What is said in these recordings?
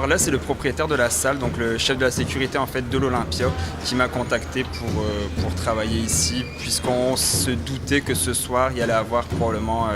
Alors là, c'est le propriétaire de la salle, donc le chef de la sécurité en fait de l'Olympia, qui m'a contacté pour travailler ici, puisqu'on se doutait que ce soir, il allait avoir probablement,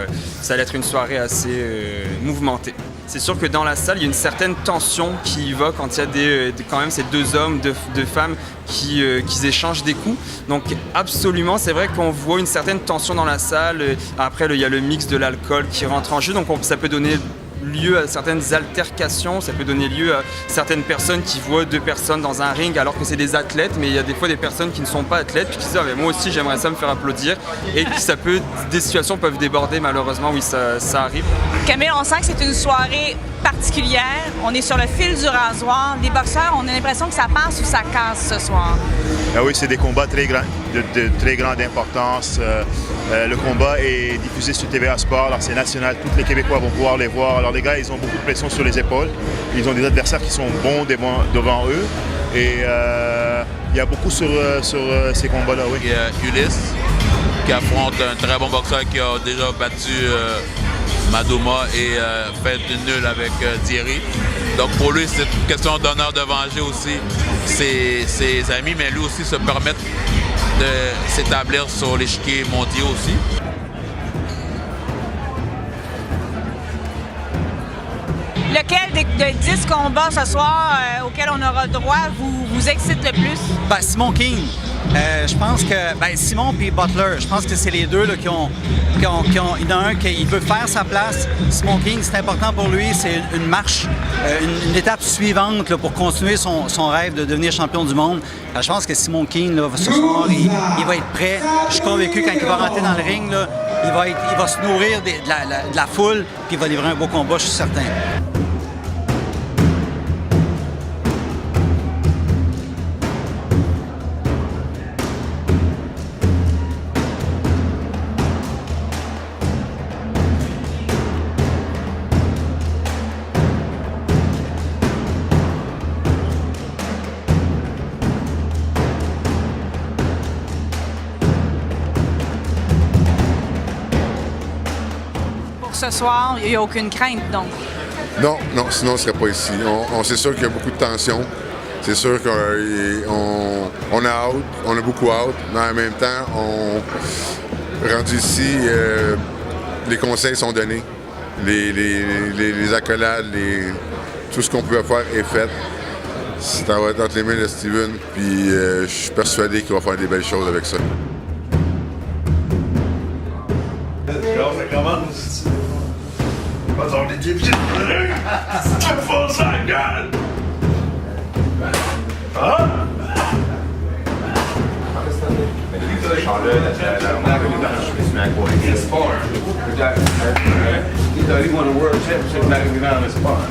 ça allait être une soirée assez mouvementée. C'est sûr que dans la salle, il y a une certaine tension qui y va quand il y a quand même ces deux hommes, deux femmes qui échangent des coups. Donc absolument, c'est vrai qu'on voit une certaine tension dans la salle. Après, il y a le mix de l'alcool qui rentre en jeu, donc ça peut donner lieu à certaines altercations, ça peut donner lieu à certaines personnes qui voient deux personnes dans un ring alors que c'est des athlètes, mais il y a des fois des personnes qui ne sont pas athlètes puis qui disent moi aussi j'aimerais ça me faire applaudir, et puis des situations peuvent déborder malheureusement, oui, ça arrive. Camille, on sent que c'est une soirée particulière, on est sur le fil du rasoir, les boxeurs, on a l'impression que ça passe ou ça casse ce soir. Ah oui, c'est des combats très grands, de très grande importance. Le combat est diffusé sur TVA Sport, alors c'est national, tous les Québécois vont pouvoir les voir. Alors les gars, ils ont beaucoup de pression sur les épaules, ils ont des adversaires qui sont bons devant eux, et il y a beaucoup sur ces combats-là, oui. Il y a Ulysse qui affronte un très bon boxeur qui a déjà battu Madouma et fait une nulle avec Thierry. Donc pour lui, c'est une question d'honneur de venger aussi ses amis, mais lui aussi se permettre de s'établir sur l'échiquier mondial aussi. Lequel des 10 combats ce soir auxquels on aura droit vous excite le plus? Ben, Simon King. Je pense que Simon et Butler, je pense que c'est les deux là, qui ont. Il y en a un qui veut faire sa place. Simon King, c'est important pour lui, c'est une marche, une étape suivante là, pour continuer son rêve de devenir champion du monde. Je pense que Simon King, là, ce soir, il va être prêt. Je suis convaincu quand il va rentrer dans le ring, là, il va se nourrir de la foule, puis il va livrer un beau combat, je suis certain. Ce soir, il n'y a aucune crainte, donc? Non, sinon on ne serait pas ici. C'est sûr qu'il y a beaucoup de tension. C'est sûr qu'on a hâte, on a beaucoup hâte, mais en même temps, rendu ici, les conseils sont donnés. Les accolades, tout ce qu'on pouvait faire est fait. Ça va être entre les mains de Steven, puis je suis persuadé qu'il va faire des belles choses avec ça. Pas des types, c'est fort sa gueule! Hein? He won a world championship back in Ghana Sport.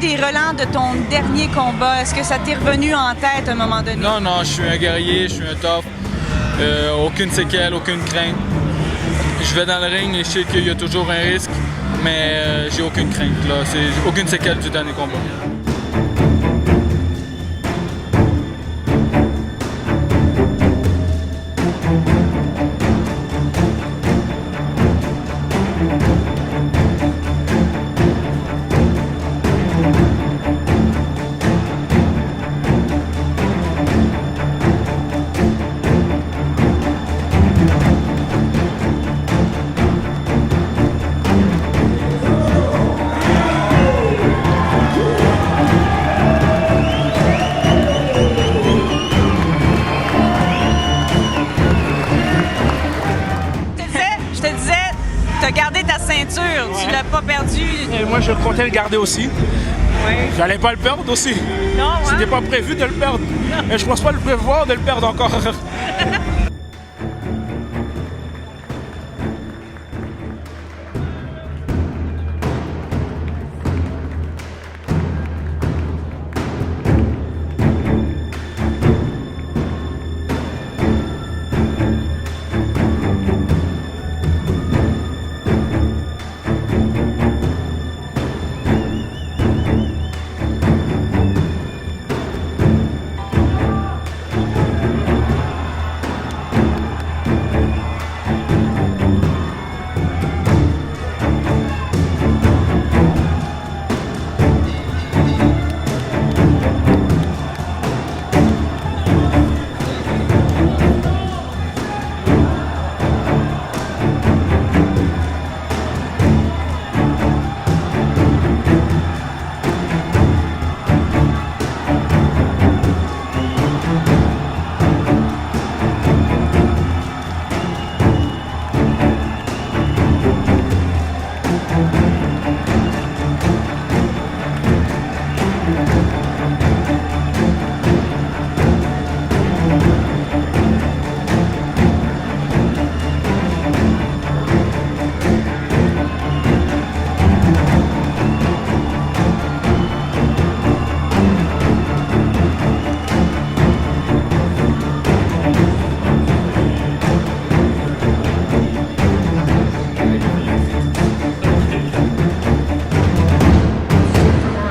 Des relents de ton dernier combat, est-ce que ça t'est revenu en tête à un moment donné? Non, je suis un guerrier, je suis un tough. Aucune séquelle, aucune crainte. Je vais dans le ring et je sais qu'il y a toujours un risque, mais j'ai aucune crainte. C'est aucune séquelle du dernier combat. Tu as gardé ta ceinture, tu l'as pas perdue. Moi, je comptais le garder aussi. J'allais pas le perdre aussi. Non, C'était pas prévu de le perdre. Mais je pense pas le prévoir de le perdre encore.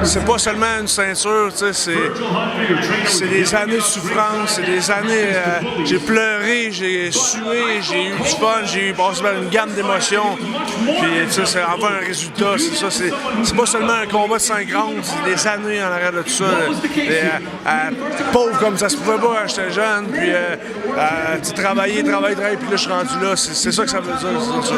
C'est pas seulement une ceinture, c'est des années de souffrance, c'est des années. J'ai pleuré, j'ai sué, j'ai eu du fun, j'ai passé par une gamme d'émotions. Puis c'est enfin un résultat, c'est ça. C'est pas seulement un combat de 5 rounds, c'est des années en arrière de tout ça. Pauvre comme ça se pouvait pas quand j'étais jeune, puis travailler, puis là je suis rendu là. C'est ça que ça veut dire, c'est ça.